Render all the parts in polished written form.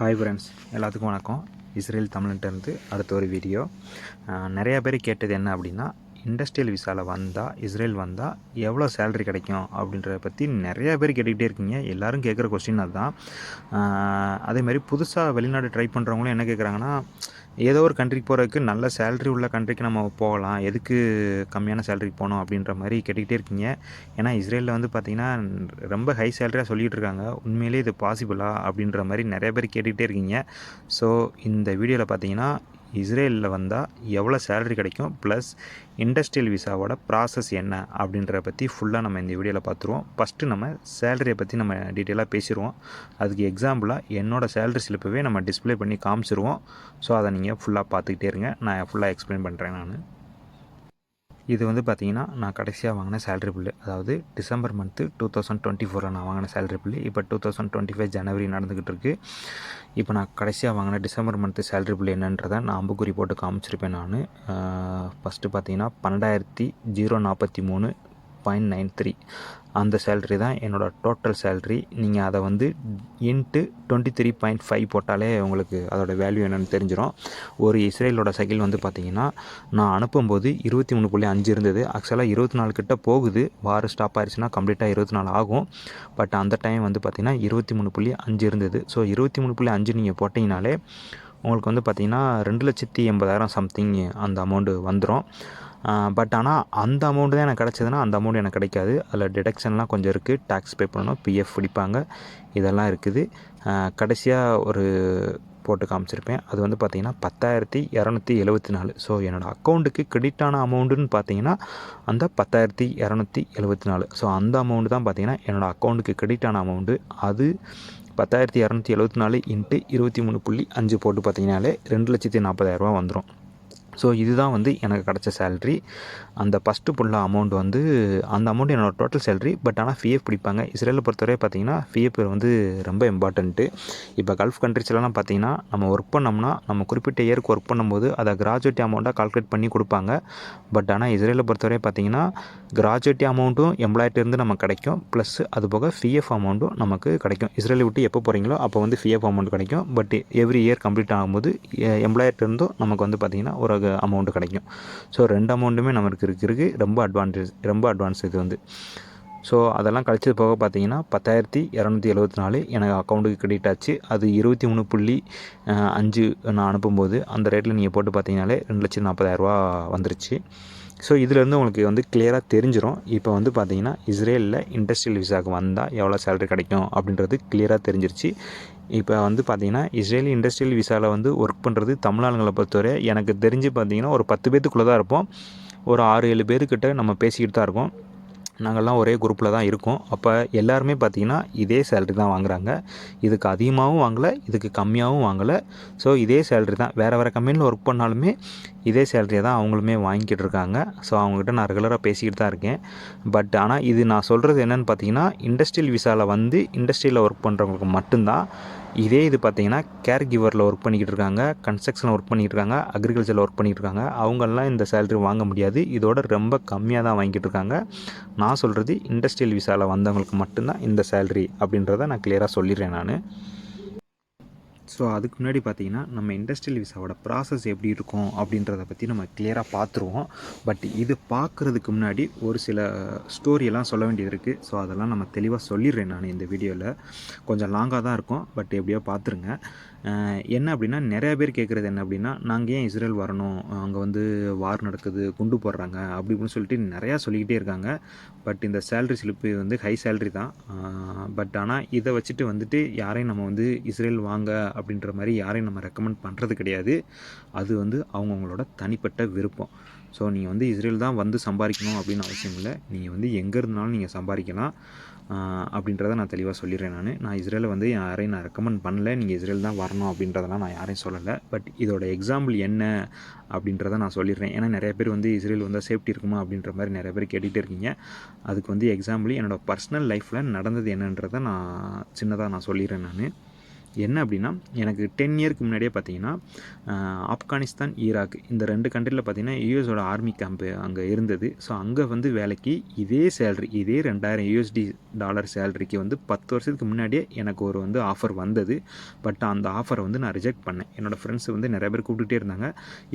Hi friends, எல்லாத்துக்கும் வணக்கம். Israel தமிழ்கிட்டேருந்து அடுத்த ஒரு வீடியோ. நிறையா பேர் கேட்டது என்ன அப்படின்னா, இண்டஸ்ட்ரியல் விசாவில் வந்தால் இஸ்ரேல் வந்தால் எவ்வளோ சேலரி கிடைக்கும் அப்படின்றத பற்றி நிறையா பேர் கேட்டுக்கிட்டே இருக்கீங்க. எல்லோரும் கேட்குற கொஸ்டின் அதுதான். அதேமாதிரி புதுசாக வெளிநாடு ட்ரை பண்ணுறவங்களும் என்ன கேட்குறாங்கன்னா, ஏதோ ஒரு கண்ட்ரிக்கு போகிறதுக்கு நல்ல சேலரி உள்ள கண்ட்ரிக்கு நம்ம போகலாம், எதுக்கு கம்மியான சேலரிக்கு போகணும் அப்படின்ற மாதிரி கேட்டுக்கிட்டே இருக்கீங்க. ஏன்னா இஸ்ரேலில் வந்து பார்த்திங்கன்னா ரொம்ப ஹை சேலரியாக சொல்லிகிட்டு இருக்காங்க. உண்மையிலே இது பாசிபிளா அப்படின்ற மாதிரி நிறைய பேர் கேட்டுக்கிட்டே இருக்கீங்க. ஸோ இந்த வீடியோவில் பார்த்தீங்கன்னா இஸ்ரேலில் வந்தால் எவ்வளோ சேலரி கிடைக்கும், ப்ளஸ் இண்டஸ்ட்ரியல் விசாவோட ப்ராசஸ் என்ன அப்படின்றத பற்றி ஃபுல்லாக நம்ம இந்த வீடியோவில் பார்த்துருவோம். ஃபஸ்ட்டு நம்ம சேலரியை பற்றி நம்ம டீட்டெயிலாக பேசிடுவோம். அதுக்கு எக்ஸாம்பிளாக என்னோடய சேலரி ஸ்லிப்பவே நம்ம டிஸ்பிளே பண்ணி காமிச்சிருவோம். ஸோ அதை நீங்கள் ஃபுல்லாக பார்த்துக்கிட்டே இருங்க, நான் ஃபுல்லாக எக்ஸ்பிளைன் பண்ணுறேன். இது வந்து பார்த்திங்கன்னா நான் கடைசியாக வாங்கின சேலரி பில்லு, அதாவது டிசம்பர் மந்த்து 2024 நான் வாங்கின சேலரி பில்லு. இப்போ 2025 ஜனவரி நடந்துக்கிட்டு இருக்குது. இப்போ நான் கடைசியாக வாங்கின டிசம்பர் மந்த்து சேலரி பில்லு என்னன்றதை நான் அம்புக்குறி போட்டு காமிச்சிருப்பேன். நான் ஃபஸ்ட்டு பார்த்திங்கன்னா 12,043.93 அந்த சேல்ரி தான் என்னோடய டோட்டல் சேல்ரி. நீங்கள் அதை வந்து இன்ட்டு 23.5 போட்டாலே உங்களுக்கு அதோடய வேல்யூ என்னென்னு தெரிஞ்சிடும். ஒரு இஸ்ரேலோட சைக்கிள் வந்து பார்த்திங்கன்னா நான் அனுப்பும்போது 23.5 இருந்தது. ஆக்சுவலாக 24 கிட்ட போகுது. வார் ஸ்டாப் ஆயிடுச்சுன்னா கம்ப்ளீட்டாக 24 ஆகும். பட் அந்த டைம் வந்து பார்த்திங்கன்னா 23.5 இருந்தது. ஸோ 23.5 நீங்கள் போட்டிங்கனாலே உங்களுக்கு வந்து பார்த்திங்கன்னா 2,80,000 சம்திங் அந்த அமௌண்ட்டு வந்துடும். பட் ஆனால் அந்த அமௌண்ட்டு தான் எனக்கு கிடச்சதுன்னா அந்த அமௌண்ட் எனக்கு கிடைக்காது. அதில் டிடக்ஷன்லாம் கொஞ்சம் இருக்குது. டேக்ஸ் பே பண்ணணும், பிஎஃப் பிடிப்பாங்க, இதெல்லாம் இருக்குது. கடைசியாக ஒரு போட்டு காமிச்சிருப்பேன். அது வந்து பார்த்திங்கன்னா 10,274. ஸோ என்னோடய அக்கௌண்ட்டுக்கு கிரெடிட் ஆன அமௌண்ட்டுன்னு பார்த்தீங்கன்னா அந்த 10,274. ஸோ அந்த அமௌண்ட்டு தான் பார்த்திங்கன்னா என்னோடய அக்கௌண்ட்டுக்கு கிரெடிட் ஆன அமௌண்ட்டு. அது 10,274 இன்ட்டு 23.5 போட்டு பார்த்தீங்கன்னாலே 2,40,000 வந்துடும். ஸோ இதுதான் வந்து எனக்கு கிடச்ச சேல்ரி. அந்த ஃபஸ்ட்டு ஃபுல்லாக அமௌண்ட் வந்து அந்த அமௌண்ட் என்னோடய டோட்டல் சேல்ரி. பட் ஆனால் பிஎஃப் பிடிப்பாங்க. இஸ்ரேலை பொறுத்தவரை பார்த்திங்கன்னா பிஎஃப் வந்து ரொம்ப இம்பார்ட்டண்ட்டு. இப்போ கல்ஃப் கண்ட்ரிஸ்லாம் பார்த்திங்கன்னா நம்ம ஒர்க் பண்ணோம்னா நம்ம குறிப்பிட்ட இயருக்கு ஒர்க் பண்ணும்போது அதை கிராஜுவேட்டி அமௌண்ட்டாக கால்குலேட் பண்ணி கொடுப்பாங்க. பட் ஆனால் இஸ்ரேலை பொறுத்தவரை பார்த்திங்கன்னா கிராஜுவேட்டி அமௌண்ட்டும் எம்ப்ளாயிட்டேருந்து நமக்கு கிடைக்கும், ப்ளஸ் அது போக பிஎஃப் அமௌண்ட்டும் நமக்கு கிடைக்கும். இஸ்ரேலை விட்டு எப்போ போகிறீங்களோ அப்போ வந்து பிஎஃப் அமௌண்ட் கிடைக்கும். பட் எவ்ரி இயர் கம்ப்ளீட் ஆகும்போது எம்ப்ளாயர்ட்டேருந்தும் நமக்கு வந்து பார்த்திங்கன்னா ஒரு அமௌண்ட்டு கிடைக்கும். ஸோ 2 அமௌண்ட்டுமே நமக்கு இருக்குது. ரொம்ப அட்வான்ஸ் இது வந்து. ஸோ அதெல்லாம் கழிச்சது போக பார்த்தீங்கன்னா 10,274 எனக்கு அக்கௌண்ட்டுக்கு கிரெடிட் ஆச்சு. அது 23.5 நான் அனுப்பும்போது அந்த ரேட்டில் நீங்கள் போட்டு பார்த்தீங்கனாலே 2,40,000 வந்துருச்சு. ஸோ இதுலேருந்து உங்களுக்கு வந்து கிளியராக தெரிஞ்சிடும். இப்போ வந்து பார்த்தீங்கன்னா இஸ்ரேலில் இண்டஸ்ட்ரியல் விசாவுக்கு வந்தால் எவ்வளோ சேலரி கிடைக்கும் அப்படின்றது கிளியராக தெரிஞ்சிருச்சு. இப்போ வந்து பார்த்திங்கன்னா இஸ்ரேலி இண்டஸ்ட்ரியல் விசாவில் வந்து ஒர்க் பண்ணுறது தமிழாளுங்களை பொறுத்தவரை எனக்கு தெரிஞ்சு பார்த்திங்கன்னா ஒரு 10 பேத்துக்குள்ளே தான் இருப்போம். ஒரு 6-7 பேருக்கிட்ட நம்ம பேசிக்கிட்டு தான் இருக்கோம். நாங்கள்லாம் ஒரே குரூப்பில் தான் இருக்கோம். அப்போ எல்லாருமே பார்த்திங்கன்னா இதே சேலரி தான் வாங்குகிறாங்க. இதுக்கு அதிகமாகவும் வாங்கலை, இதுக்கு கம்மியாகவும் வாங்கலை. ஸோ இதே சேலரி தான். வேறு கம்பெனியில் ஒர்க் பண்ணாலுமே இதே சேலரியை தான் அவங்களுமே வாங்கிக்கிட்டு இருக்காங்க. ஸோ அவங்ககிட்ட நான் ரெகுலராக பேசிக்கிட்டு தான் இருக்கேன். பட் ஆனால் இது நான் சொல்கிறது என்னென்னு பார்த்தீங்கன்னா இண்டஸ்ட்ரியல் விசாவில் வந்து இண்டஸ்ட்ரியில் ஒர்க் பண்ணுறவங்களுக்கு மட்டும்தான். இதே இது பார்த்திங்கன்னா கேர் கிவரில் ஒர்க் பண்ணிக்கிட்டு இருக்காங்க, கன்ஸ்ட்ரக்ஷனில் ஒர்க் பண்ணிக்கிட்டு இருக்காங்க, அக்ரிகல்ச்சரில் ஒர்க் பண்ணிக்கிட்டு இருக்காங்க, அவங்கெல்லாம் இந்த சேலரி வாங்க முடியாது. இதோட ரொம்ப கம்மியாக தான் வாங்கிட்டு இருக்காங்க. நான் சொல்கிறது இண்டஸ்ட்ரியல் விசாவில் வந்தவங்களுக்கு மட்டும்தான் இந்த சேலரி அப்படின்றத நான் கிளியராக சொல்லிடுறேன் நான். ஸோ அதுக்கு முன்னாடி பார்த்திங்கன்னா நம்ம இண்டஸ்ட்ரியல் விசாவோட ப்ராசஸ் எப்படி இருக்கும் அப்படின்றத பற்றி நம்ம கிளியராக பார்த்துருவோம். பட் இது பார்க்குறதுக்கு முன்னாடி ஒரு சில ஸ்டோரியெல்லாம் சொல்ல வேண்டியது இருக்குது. ஸோ அதெல்லாம் நம்ம தெளிவாக சொல்லிடுறேன் நான் இந்த வீடியோவில். கொஞ்சம் லாங்காக தான் இருக்கும், பட் எப்படியோ பார்த்துருங்க. என்ன அப்படின்னா நிறைய பேர் கேட்குறது என்ன அப்படின்னா, நாங்கள் ஏன் இஸ்ரேல் வரணும், அங்கே வந்து வார் நடக்குது, குண்டு போடுறாங்க அப்படி இப்படின்னு சொல்லிட்டு நிறையா சொல்லிக்கிட்டே இருக்காங்க. பட் இந்த சேலரி ஸ்லிப்பு வந்து ஹை சேலரி தான். பட் ஆனால் இதை வச்சுட்டு வந்துட்டு யாரையும் நம்ம வந்து இஸ்ரேல் வாங்க அப்படின்ற மாதிரி யாரையும் நம்ம ரெக்கமெண்ட் பண்ணுறது கிடையாது. அது வந்து அவங்கவுங்களோட தனிப்பட்ட விருப்பம். ஸோ நீங்கள் வந்து இஸ்ரேல் தான் வந்து சம்பாதிக்கணும் அப்படின்னு அவசியம் இல்லை. நீங்கள் வந்து எங்கே இருந்தாலும் நீங்கள் சம்பாதிக்கலாம் அப்படின்றத நான் தெளிவாக சொல்லிடுறேன். நான் இஸ்ரேலை வந்து யாரையும் நான் ரெக்கமெண்ட் பண்ணல, நீங்கள் இஸ்ரேல் தான் வரணும் அப்படின்றதெல்லாம் நான் யாரையும் சொல்லலை. பட் இதோட எக்ஸாம்பிள் என்ன அப்படின்றத நான் சொல்லிடுறேன். ஏன்னா நிறைய பேர் வந்து இஸ்ரேல் வந்தால் சேஃப்டி இருக்குமா அப்படின்ற மாதிரி நிறைய பேர் கேட்டுகிட்டே இருக்கீங்க. அதுக்கு வந்து எக்ஸாம்பிள் என்னோடய பர்சனல் லைஃப்பில் நடந்தது என்னன்றதை நான் சின்னதாக சொல்லிடுறேன். என்ன அப்படின்னா, எனக்கு 10 இயருக்கு முன்னாடியே பார்த்தீங்கன்னா, ஆப்கானிஸ்தான், ஈராக் இந்த 2 கண்ட்ரியில் பார்த்தீங்கன்னா யூஎஸோட ஆர்மி கேம்ப்பு அங்கே இருந்தது. ஸோ அங்கே வந்து வேலைக்கு இதே சேலரி, இதே $2000 சேலரிக்கு வந்து 10 வருஷத்துக்கு முன்னாடியே எனக்கு ஒரு வந்து ஆஃபர் வந்தது. பட் அந்த ஆஃபரை வந்து நான் ரிஜெக்ட் பண்ணேன். என்னோடய ஃப்ரெண்ட்ஸ் வந்து நிறைய பேர் கூப்பிட்டுட்டே இருந்தாங்க.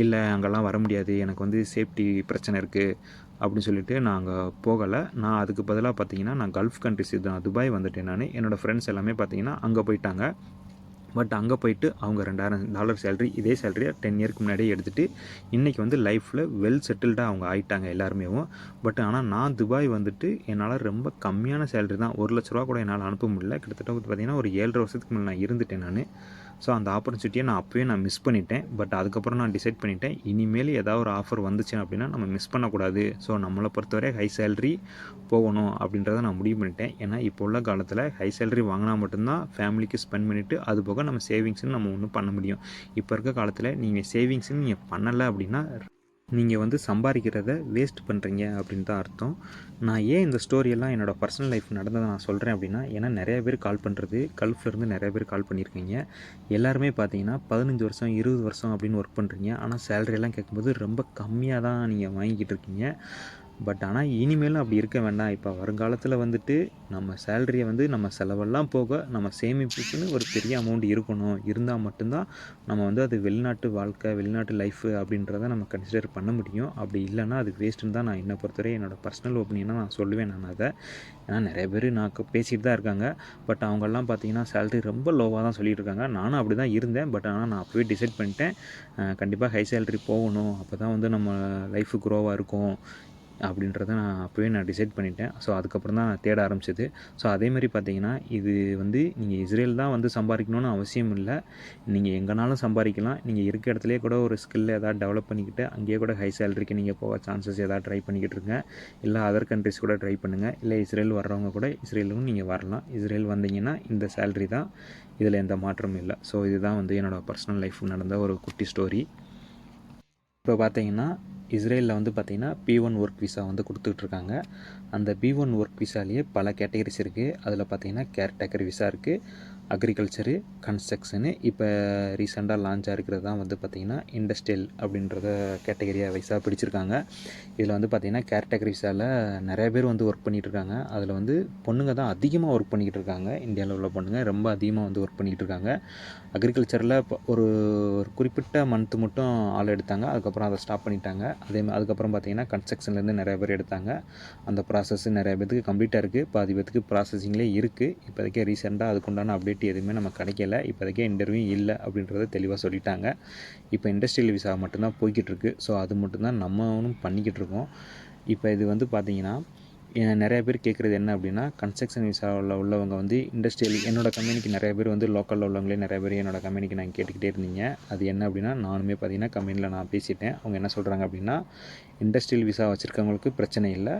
இல்லை அங்கெல்லாம் வர முடியாது, எனக்கு வந்து சேஃப்டி பிரச்சனை இருக்குது அப்படின்னு சொல்லிட்டு நான் அங்கே போகலை. நான் அதுக்கு பதிலாக பார்த்தீங்கன்னா நான் கல்ஃப் கண்ட்ரிஸ் தான் துபாய் வந்துட்டேன் நான். என்னோடய ஃப்ரெண்ட்ஸ் எல்லாமே பார்த்தீங்கன்னா அங்கே போயிட்டாங்க. பட் அங்கே போயிட்டு அவங்க $2000 சேலரி, இதே சேலரியை 10 இயருக்கு முன்னாடியே எடுத்துகிட்டு இன்றைக்கி வந்து லைஃப்பில் வெல் செட்டில்டாக அவங்க ஆகிட்டாங்க எல்லாருமேவும். பட் ஆனால் நான் துபாய் வந்துட்டு என்னால் ரொம்ப கம்மியான சேலரி தான், $1,00,000 கூட என்னால் அனுப்ப முடியல. கிட்டத்தட்ட பார்த்திங்கன்னா ஒரு 7.5 வருஷத்துக்கு மேலே நான் இருந்துட்டேன் நான். ஸோ அந்த ஆப்பர்ச்சுனிட்டியை நான் அப்போயே நான் மிஸ் பண்ணிட்டேன். பட் அதுக்கப்புறம் நான் டிசைட் பண்ணிட்டேன், இனிமேல் ஏதாவது ஒரு ஆஃபர் வந்துச்சு அப்படின்னா நம்ம மிஸ் பண்ணக்கூடாது. ஸோ நம்மளை பொறுத்தவரை ஹை சேலரி போகணும் அப்படின்றத நான் முடிவு பண்ணிட்டேன். ஏன்னா இப்போ உள்ள காலத்தில் ஹை சேலரி வாங்கினா மட்டும்தான் ஃபேமிலிக்கு ஸ்பெண்ட் பண்ணிவிட்டு அது போக நம்ம சேவிங்ஸ்னு நம்ம ஒன்றும் பண்ண முடியும். இப்போ இருக்க காலத்தில் நீங்கள் சேவிங்ஸ்னு நீங்கள் பண்ணலை அப்படின்னா நீங்கள் வந்து சம்பாதிக்கிறத வேஸ்ட் பண்ணுறீங்க அப்படின்னு தான் அர்த்தம். நான் ஏன் இந்த ஸ்டோரியெல்லாம் என்னோடய பர்சனல் லைஃப் நடந்ததை நான் சொல்கிறேன் அப்படின்னா, ஏன்னா நிறைய பேர் கால் பண்ணுறது, கல்ஃப்லேருந்து நிறைய பேர் கால் பண்ணியிருக்கீங்க. எல்லாருமே பார்த்தீங்கன்னா 15 வருஷம் 20 வருஷம் அப்படின்னு ஒர்க் பண்ணுறீங்க. ஆனால் சேலரியெல்லாம் கேட்கும்போது ரொம்ப கம்மியாக தான் நீங்கள் வாங்கிக்கிட்டு இருக்கீங்க. பட் ஆனால் இனிமேலும் அப்படி இருக்க வேண்டாம். இப்போ வருங்காலத்தில் வந்துட்டு நம்ம சேலரியை வந்து நம்ம செலவெல்லாம் போக நம்ம சேமிப்புக்குன்னு ஒரு பெரிய அமௌண்ட் இருக்கணும். இருந்தால் மட்டும்தான் நம்ம வந்து அது வெளிநாட்டு வாழ்க்கை, வெளிநாட்டு லைஃபு அப்படின்றத நம்ம கன்சிடர் பண்ண முடியும். அப்படி இல்லைன்னா அது வேஸ்ட்டுன்னு தான் நான் என்னை பொறுத்தவரை என்னோடய பர்சனல் ஒப்பீனியனாக நான் சொல்லுவேன் நான் அதை. ஏன்னா நிறைய பேர் நான் பேசிகிட்டு தான் இருக்காங்க. பட் அவங்கெல்லாம் பார்த்தீங்கன்னா சேலரி ரொம்ப லோவாக தான் சொல்லிகிட்டு இருக்காங்க. நானும் அப்படி தான் இருந்தேன். பட் ஆனால் நான் அப்போவே டிசைட் பண்ணிட்டேன், கண்டிப்பாக ஹை சேலரி போகணும். அப்போ தான் வந்து நம்ம லைஃபு க்ரோவாக இருக்கும் அப்படின்றத நான் அப்போவே நான் டிசைட் பண்ணிட்டேன். ஸோ அதுக்கப்புறம் தான் தேட ஆரம்பிச்சது. ஸோ அதேமாதிரி பார்த்தீங்கன்னா இது வந்து நீங்கள் இஸ்ரேல் தான் வந்து சம்பாதிக்கணும்னு அவசியம் இல்லை. நீங்கள் எங்கேனாலும் சம்பாதிக்கலாம். நீங்கள் இருக்க இடத்துலையே கூட ஒரு ஸ்கில் எதாவது டெவலப் பண்ணிக்கிட்டு அங்கேயே கூட ஹை சேலரிக்கு நீங்கள் போக சான்சஸ் எதாவது ட்ரை பண்ணிக்கிட்டு இருங்க. இல்லை அதர் கண்ட்ரிஸ் கூட ட்ரை பண்ணுங்கள். இல்லை இஸ்ரேல் வர்றவங்க கூட இஸ்ரேலும் நீங்கள் வரலாம். இஸ்ரேல் வந்தீங்கன்னா இந்த சேலரி தான், இதில் எந்த மாற்றமும் இல்லை. ஸோ இதுதான் வந்து என்னோடய பர்சனல் லைஃப் நடந்த ஒரு குட்டி ஸ்டோரி. இப்போ பார்த்தீங்கன்னா இஸ்ரேலில் வந்து பார்த்திங்கன்னா P1 ஒர்க் விசா வந்து கொடுத்துட்ருக்காங்க. அந்த P1 ஒர்க் விசாலேயே பல கேட்டகரிஸ் இருக்குது. அதில் பார்த்திங்கன்னா கேர்டேக்கர் விசா இருக்குது, அக்ரிகல்ச்சரு, கன்ஸ்ட்ரக்ஷனு. இப்போ ரீசெண்டாக லான்ச் ஆகிருக்கிறது தான் வந்து பார்த்திங்கன்னா இண்டஸ்ட்ரியல் அப்படின்றத கேட்டகரியாக வைஸாக பிடிச்சிருக்காங்க. இதில் வந்து பார்த்திங்கன்னா கேர்டேக்கர் விசாவில் நிறைய பேர் வந்து ஒர்க் பண்ணிகிட்ருக்காங்க. அதில் வந்து பொண்ணுங்க தான் அதிகமாக ஒர்க் பண்ணிக்கிட்டு இருக்காங்க. இந்தியாவில் உள்ள பொண்ணுங்க ரொம்ப அதிகமாக வந்து ஒர்க் பண்ணிக்கிட்டு இருக்காங்க. அக்ரிகல்ச்சரில் இப்போ ஒரு குறிப்பிட்ட மந்த்து மட்டும் ஆள் எடுத்தாங்க. அதுக்கப்புறம் அதை ஸ்டாப் பண்ணிட்டாங்க. அதுக்கப்புறம் பார்த்திங்கன்னா கன்ஸ்ட்ரக்ஷன்லேருந்து நிறைய பேர் எடுத்தாங்க. அந்த ப்ராசஸ் நிறைய பேத்துக்கு கம்ப்ளீட்டாக இருக்குது, பாதி பேத்துக்கு ப்ராசஸிங்லேயே இருக்குது. இப்போதைக்கு ரீசெண்டாக அதுக்குண்டான அப்டேட் எதுவுமே நம்ம கிடைக்கல. இப்போதைக்கு இன்டர்வியூ இல்லை அப்படின்றத தெளிவாக சொல்லிட்டாங்க. இப்போ இண்டஸ்ட்ரியல் விசா மட்டும்தான் போய்கிட்டு இருக்குது. ஸோ அது மட்டும்தான் நம்மளும் பண்ணிக்கிட்டு இருக்கோம். இப்போ இது வந்து பார்த்திங்கன்னா நிறைய பேர் கேட்குறது என்ன அப்படின்னா, கன்ஸ்ட்ரக்ஷன் விசாவில் உள்ளவங்க வந்து இண்டஸ்ட்ரியல், என்னோடய கம்பெனிக்கு நிறைய பேர் வந்து லோக்கலில் உள்ளவங்களே நிறைய பேர் என்னோடய கம்பெனிக்கு நான் கேட்டுக்கிட்டே இருந்தீங்க. அது என்ன அப்படின்னா, நானுமே பார்த்திங்கன்னா கம்பெனியில் நான் பேசிட்டேன். அவங்க என்ன சொல்கிறாங்க அப்படின்னா, இண்டஸ்ட்ரியல் விசா வச்சுருக்கவங்களுக்கு பிரச்சனை இல்லை,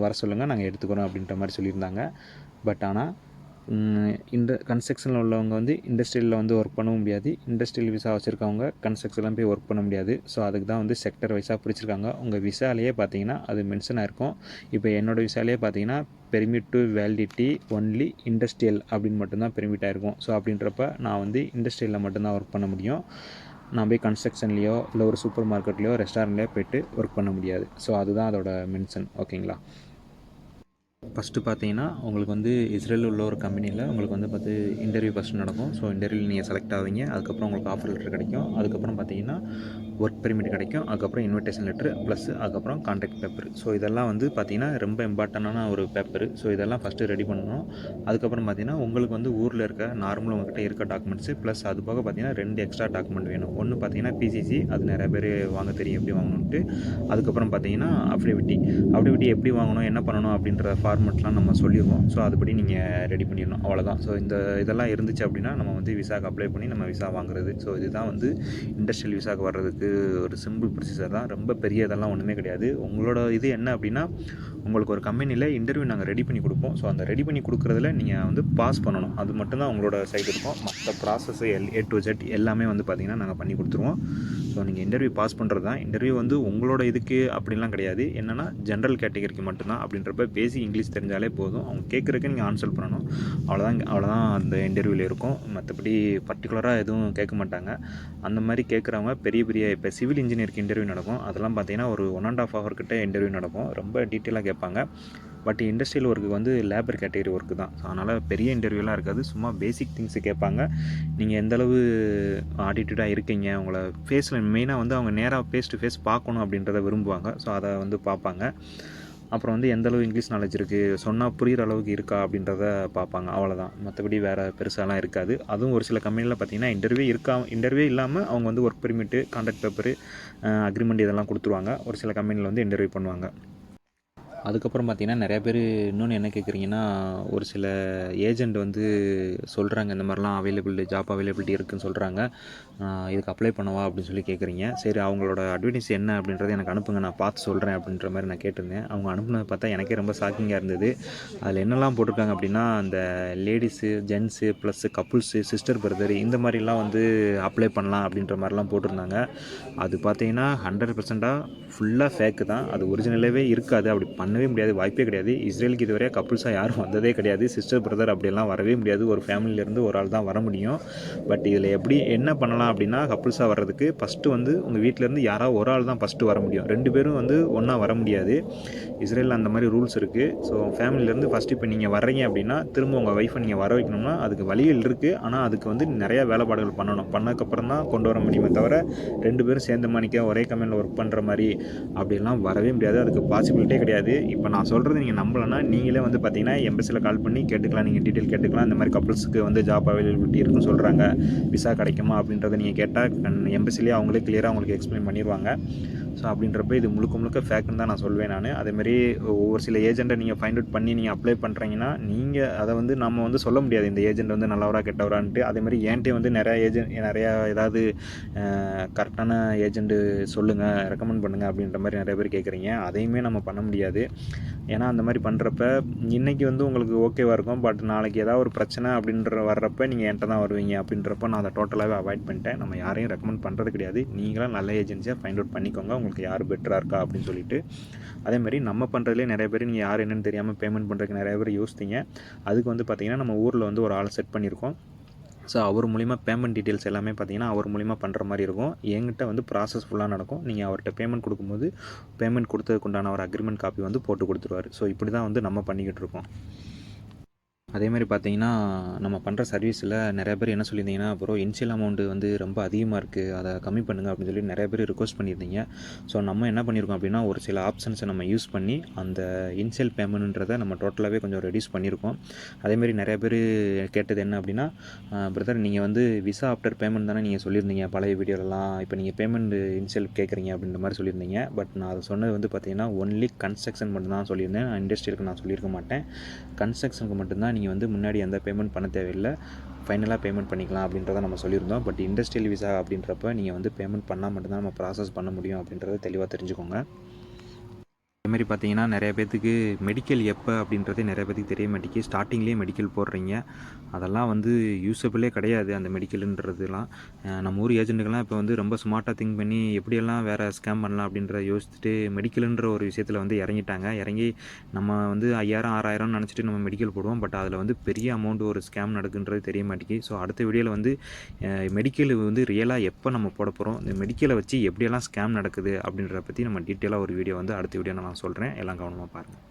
வர சொல்லுங்கள், நாங்கள் எடுத்துக்கிறோம் அப்படின்ற மாதிரி சொல்லியிருந்தாங்க. பட் ஆனால் இந்த கன்ஸ்ட்ரக்ஷனில் உள்ளவங்க வந்து இண்டஸ்ட்ரியலில் வந்து ஒர்க் பண்ணவும் முடியாது. இண்டஸ்ட்ரியல் விசா வச்சுருக்கவங்க கன்ஸ்ட்ரக்ஷன்லாம் போய் ஒர்க் பண்ண முடியாது. ஸோ அதுக்கு தான் வந்து செக்டர் வைஸாக பிடிச்சிருக்காங்க. உங்கள் விசாலேயே பார்த்தீங்கன்னா அது மென்ஷன் ஆயிருக்கும். இப்போ என்னோடய விசாலேயே பார்த்தீங்கன்னா permit to validity only industrial அப்படின்னு மட்டும்தான் பெர்மிட் ஆயிருக்கும். ஸோ அப்படின்றப்ப நான் வந்து இண்டஸ்ட்ரியலில் மட்டும்தான் ஒர்க் பண்ண முடியும். நான் போய் கன்ஸ்ட்ரக்ஷன்லேயோ இல்லை ஒரு சூப்பர் மார்க்கெட்லேயோ ரெஸ்டாரண்ட்லேயோ போய்ட்டு ஒர்க் பண்ண முடியாது. ஸோ அதுதான் அதோட மென்ஷன். ஓகேங்களா? ஃபஸ்ட்டு பார்த்தீங்கன்னா உங்களுக்கு வந்து இஸ்ரேலில் உள்ள ஒரு கம்பெனியில் உங்களுக்கு வந்து இன்டர்வியூ ஃபஸ்ட்டு நடக்கும். ஸோ இன்டர்வியூவில் நீங்கள் செலக்ட் ஆவீங்க. அதுக்கப்புறம் உங்களுக்கு ஆஃபர் லெட்டர் கிடைக்கும். அதுக்கப்புறம் பார்த்தீங்கன்னா ஒர்க் பெர்மிட் கிடைக்கும். அதுக்கப்புறம் இன்விடேஷன் லெட்ரு ப்ளஸ் அதுக்கப்புறம் கான்ட்ராக்ட் பேப்பர். ஸோ இதெல்லாம் வந்து பார்த்திங்கன்னா ரொம்ப இம்பார்ட்டண்டான ஒரு பேப்பரு. ஸோ இதெல்லாம் ஃபஸ்ட்டு ரெடி பண்ணணும். அதுக்கப்புறம் பார்த்திங்கன்னா உங்களுக்கு வந்து ஊரில் இருக்க நார்மலாக உங்கள்கிட்ட இருக்க டாக்குமெண்ட்ஸு ப்ளஸ் அது போக பார்த்திங்கன்னா 2 எக்ஸ்ட்ரா டாக்குமெண்ட் வேணும். ஒன்று பார்த்திங்கன்னா PCC, அது நிறைய பேர் வாங்க தெரியும் எப்படி வாங்கணுன்ட்டு. அதுக்கப்புறம் பார்த்திங்கன்னா அஃபிடவிட்டி எப்படி வாங்கணும், என்ன பண்ணணும் அப்படின்ற ஃபார்மெட்லாம் நம்ம சொல்லிடுவோம். ஸோ அதுபடி நீங்கள் ரெடி பண்ணிடணும், அவ்வளோதான். ஸோ இதெல்லாம் இருந்துச்சு அப்படின்னா நம்ம வந்து விசாக்கு அப்ளை பண்ணி நம்ம விசா வாங்குறது. ஸோ இதுதான் வந்து இண்டஸ்ட்ரியல் விசாக்கு வர்றதுக்கு ஒரு சிம்பிள் ப்ரொசீஜர் தான். ரொம்ப பெரிய இதெல்லாம் ஒன்றுமே கிடையாது. உங்களோட இது என்ன அப்படின்னா, உங்களுக்கு ஒரு கம்பெனியில் இன்டர்வியூ நாங்கள் ரெடி பண்ணி கொடுப்போம். ஸோ அந்த ரெடி பண்ணி கொடுக்குறதுல நீங்கள் வந்து பாஸ் பண்ணணும். அது மட்டும்தான் உங்களோட சைடு இருக்கும். மற்ற ப்ராசஸ் A to Z எல்லாமே வந்து பார்த்திங்கன்னா நாங்கள் பண்ணி கொடுத்துருவோம். ஸோ நீங்கள் இன்டர்வியூ பாஸ் பண்ணுறது தான். இன்டர்வியூ வந்து உங்களோட இதுக்கு அப்படின்லாம் கிடையாது. என்னென்னா ஜென்ரல் கேட்டகரிக்கு மட்டும்தான். அப்படின்றப்ப பேசிக் இங்கிலீஷ் தெரிஞ்சாலே போதும். அவங்க கேட்குறதுக்கு நீங்கள் ஆன்சர் பண்ணணும். அவ்வளோதான் அந்த இன்டர்வியூவில் இருக்கும். மற்றபடி பர்டிகுலராக எதுவும் கேட்க மாட்டாங்க. அந்த மாதிரி கேட்குறவங்க பெரிய பெரிய இப்போ சிவில் இன்ஜினியருக்கு இன்டர்வியூ நடக்கும். அதெல்லாம் பார்த்தீங்கன்னா ஒரு 1.5 hour கிட்ட இன்டர்வியூ நடக்கும். ரொம்ப டீட்டெயிலாக கேட்பாங்க. பட் இண்டஸ்ட்ரியல் ஒர்க்கு வந்து லேபர் கேட்டகரி ஒர்க்கு தான். ஸோ அதனால் பெரிய இன்டர்வியூலாம் இருக்காது. சும்மா பேசிக் திங்ஸு கேட்பாங்க. நீங்கள் எந்தளவு ஆட்டிடியூடாக இருக்கீங்க, உங்களை ஃபேஸில் மெயினாக வந்து அவங்க நேராக ஃபேஸ் டு ஃபேஸ் பார்க்கணும் அப்படின்றத விரும்புவாங்க. ஸோ அதை வந்து பார்ப்பாங்க. அப்புறம் வந்து எந்தளவு இங்கிலீஷ் நாலேஜ் இருக்குது, சொன்னால் புரிகிற அளவுக்கு இருக்கா அப்படின்றத பார்ப்பாங்க. அவ்வளோதான். மற்றபடி வேறு பெருசாலாம் இருக்காது. அதுவும் ஒரு சில கம்பெனியில் பார்த்திங்கன்னா இன்டர்வியூ இல்லாமல் அவங்க வந்து work permit, contract paper, agreement இதெல்லாம் கொடுத்துருவாங்க. ஒரு சில கம்பெனியில் வந்து இன்டர்வியூ பண்ணுவாங்க. அதுக்கப்புறம் பார்த்திங்கன்னா நிறையா பேர் இன்னொன்று என்ன கேட்குறீங்கன்னா, ஒரு சில ஏஜெண்ட் வந்து சொல்கிறாங்க இந்த மாதிரிலாம் ஜாப் அவைலபிலிட்டி இருக்குதுன்னு சொல்கிறாங்க, இதுக்கு அப்ளை பண்ணவா அப்படின்னு சொல்லி கேட்குறீங்க. சரி, அவங்களோட அட்வர்டைஸ் என்ன அப்படின்றத எனக்கு அனுப்புங்க, நான் பார்த்து சொல்கிறேன் அப்படின்ற மாதிரி நான் கேட்டிருந்தேன். அவங்க அனுப்புனதை பார்த்தா எனக்கே ரொம்ப ஷாக்கிங்காக இருந்தது. அதில் என்னெல்லாம் போட்டிருக்காங்க அப்படின்னா, அந்த ladies, gents plus couples, sister brother இந்த மாதிரிலாம் வந்து அப்ளை பண்ணலாம் அப்படின்ற மாதிரிலாம் போட்டிருந்தாங்க. அது பார்த்தீங்கன்னா 100% ஃபுல்லாக ஃபேக்கு தான். அது ஒரிஜினலாகவே இருக்காது. அப்படி பண்ணவே முடியாது, வாய்ப்பே கிடையாது. இஸ்ரேலுக்கு இதுவரை கப்புள்ஸாக யாரும் வந்ததே கிடையாது. சிஸ்டர் பிரதர் அப்படியெல்லாம் வரவே முடியாது. ஒரு ஃபேமிலியிலேருந்து ஒரு ஆள் தான் வர முடியும். பட் இதில் என்ன பண்ணலாம் அப்படின்னா, கப்புள்ஸாக வர்றதுக்கு ஃபஸ்ட்டு வந்து உங்கள் வீட்டிலேருந்து யாராவது ஒரு ஆள் தான் ஃபஸ்ட்டு வர முடியும். 2 பேரும் வந்து ஒன்றா வர முடியாது. இஸ்ரேலில் அந்த மாதிரி ரூல்ஸ் இருக்குது. ஸோ ஃபேமிலியிலேருந்து ஃபஸ்ட்டு இப்போ நீங்கள் வர்றீங்க அப்படின்னா, திரும்ப உங்கள் ஒய்ஃபை நீங்கள் வர வைக்கணும்னா அதுக்கு வழிகள் இருக்குது. ஆனால் அதுக்கு வந்து நிறையா வேலைப்பாடுகள் பண்ணணும். பண்ணதுக்கப்புறம் தான் கொண்டு வர முடியுமே தவிர 2 பேரும் சேர்ந்த மாணிக்க ஒரே கம்பெனியில் ஒர்க் பண்ணுற மாதிரி அப்படிலாம் வரவே முடியாது. அதுக்கு பாசிபிலிட்டே கிடையாது. இப்போ நான் சொல்கிறது நீங்கள் நம்பலைன்னா நீங்களே வந்து பார்த்தீங்கன்னா எம்பசியில் கால் பண்ணி கேட்டுக்கலாம். நீங்கள் டீட்டெயில் கேட்டுக்கலாம். இந்த மாதிரி கப்புள்ஸுக்கு வந்து ஜாப் அவைலபிலிட்டி இருக்குன்னு சொல்கிறாங்க, விசா கிடைக்குமா அப்படின்றத நீங்கள் கேட்டால் எம்பசிலேயே அவங்களே கிளியராக உங்களுக்கு எக்ஸ்பிளைன் பண்ணிடுவாங்க. ஸோ அப்படின்றப்ப இது முழுக்க ஃபேக்குன்னு தான் நான் சொல்வேன் நான். அதேமாதிரி ஒவ்வொரு சில ஏஜெண்ட்டை நீங்கள் ஃபைண்ட் அவுட் பண்ணி நீங்கள் அப்ளை பண்ணுறீங்கன்னா, நீங்கள் அதை வந்து நம்ம வந்து சொல்ல முடியாது இந்த ஏஜெண்ட் வந்து நல்லவரா கெட்டவரான்ட்டு. அதேமாதிரி என்கிட்ட வந்து நிறையா ஏதாவது கரெக்டான ஏஜெண்ட்டு சொல்லுங்கள், ரெக்கமெண்ட் பண்ணுங்கள் அப்படின்ற மாதிரி நிறைய பேர் கேட்குறீங்க. அதையுமே நம்ம பண்ண முடியாது. ஏன்னா அந்த மாதிரி பண்ணுறப்ப இன்றைக்கி வந்து உங்களுக்கு ஓகேவாக இருக்கும். பட் நாளைக்கு ஏதாவது ஒரு பிரச்சனை வர்றப்ப நீங்கள் என்கிட்ட தான் வருவீங்க. அப்படின்றப்ப நான் அதை டோட்டலாகவே அவாய்ட் பண்ணிட்டேன். நம்ம யாரையும் ரெக்கமெண்ட் பண்ணுறது கிடையாது. நீங்களாம் நல்ல ஏஜென்சியாக ஃபைண்ட் அவுட் பண்ணிக்கோங்க, உங்களுக்கு யார் பெட்டராக இருக்கா அப்படின்னு சொல்லிட்டு. அதேமாதிரி நம்ம பண்ணுறதுலேயே நிறைய பேர் நீங்கள் யார் என்னென்னு தெரியாமல் பேமெண்ட் பண்ணுறதுக்கு நிறைய பேர் யோசித்தீங்க. அதுக்கு வந்து பார்த்திங்கன்னா நம்ம ஊரில் வந்து ஒரு ஆளை செட் பண்ணியிருக்கோம். ஸோ அவர் மூலிமா பேமெண்ட் டீட்டெயில்ஸ் எல்லாமே பார்த்தீங்கன்னா அவர் மூலிமா பண்ணுற மாதிரி இருக்கும். என்கிட்ட வந்து ப்ராசஸ் ஃபுல்லாக நடக்கும். நீங்கள் அவர்கிட்ட பேமெண்ட் கொடுக்கும்போது பேமெண்ட் கொடுத்ததுக்குண்டான ஒரு அக்ரிமெண்ட் காப்பி வந்து போட்டு கொடுத்துருவார். ஸோ இப்படி தான் வந்து நம்ம பண்ணிக்கிட்டு இருக்கோம். அதேமாதிரி பார்த்தீங்கன்னா நம்ம பண்ணுற சர்வீஸில் நிறைய பேர் என்ன சொல்லியிருந்தீங்கன்னா, அப்புறம் இனிஷியல் அமௌண்ட்டு வந்து ரொம்ப அதிகமாக இருக்குது, அதை கம்மி பண்ணுங்கள் அப்படின்னு சொல்லி நிறைய பேர் ரிக்வஸ்ட் பண்ணியிருந்தீங்க. ஸோ நம்ம என்ன பண்ணியிருக்கோம் அப்படின்னா, ஒரு சில ஆப்ஷன்ஸை நம்ம யூஸ் பண்ணி அந்த இனிஷியல் பேமெண்ட்ன்றதை நம்ம டோட்டலாகவே கொஞ்சம் ரெடியூஸ் பண்ணியிருக்கோம். அதேமாதிரி நிறைய பேர் கேட்டது என்ன அப்படின்னா, பிரதர் நீங்கள் வந்து விசா ஆஃப்டர் பேமெண்ட் தானே நீங்கள் சொல்லியிருந்தீங்க பழைய வீடியோலலாம், இப்போ நீங்கள் பேமெண்ட் இனிஷியல் கேட்குறீங்க அப்படின்ற மாதிரி சொல்லியிருந்தீங்க. பட் நான் அதை சொன்னது வந்து பார்த்தீங்கன்னா ஒன்லி கன்ஸ்ட்ரக்ஷன் மட்டும்தான் சொல்லியிருந்தேன். நான் இண்டஸ்ட்ரியலுக்கு நான் சொல்லியிருக்க மாட்டேன். கன்ஸ்ட்ரக்ஷனுக்கு மட்டும்தான் நீங்கள் வந்து முன்னாடி எந்த பேமெண்ட் பண்ண தேவையில்லை, ஃபைனலாக பேமெண்ட் பண்ணிக்கலாம் அப்படின்றத நம்ம சொல்லியிருந்தோம். பட் இண்டஸ்ட்ரியல் விசா அப்படின்றப்ப நீங்கள் வந்து பேமெண்ட் பண்ணால் மட்டும்தான் நம்ம ப்ராசஸ் பண்ண முடியும் அப்படின்றத தெளிவாக தெரிஞ்சுக்கோங்க. அதேமாதிரி பார்த்தீங்கன்னா நிறைய பேர்த்துக்கு மெடிக்கல் எப்போ அப்படின்றதே நிறைய பேர்த்துக்கு தெரிய மாட்டேங்குது. ஸ்டார்டிங்லேயே மெடிக்கல் போடுறீங்க, அதெல்லாம் வந்து யூஸபிளே கிடையாது அந்த மெடிக்கலுன்றதுலாம். நம்ம ஊர் ஏஜென்ட்டுக்கெல்லாம் இப்போ வந்து ரொம்ப ஸ்மார்ட்டாக திங்க் பண்ணி எப்படியெல்லாம் வேறு ஸ்கேம் பண்ணலாம் அப்படின்றத யோசிச்சுட்டு மெடிக்கலுன்ற ஒரு விஷயத்தில் வந்து இறங்கி நம்ம வந்து 5000 6000 நினச்சிட்டு நம்ம மெடிக்கல் போடுவோம். பட் அதில் வந்து பெரிய அமௌண்ட் ஒரு ஸ்கேம் நடக்குன்றது தெரிய மாட்டேங்குது. ஸோ அடுத்த வீடியோவில் வந்து மெடிக்கல் வந்து ரியலாக எப்போ நம்ம போட போகிறோம், இந்த மெடிக்கலை வச்சு எப்படியெல்லாம் ஸ்கேம் நடக்குது அப்படின்றத பற்றி நம்ம டீட்டெயிலாக ஒரு வீடியோ வந்து அடுத்த வீடியோ நான் சொல்கிறேன். எல்லாம் கவனமாக பாருங்கள்.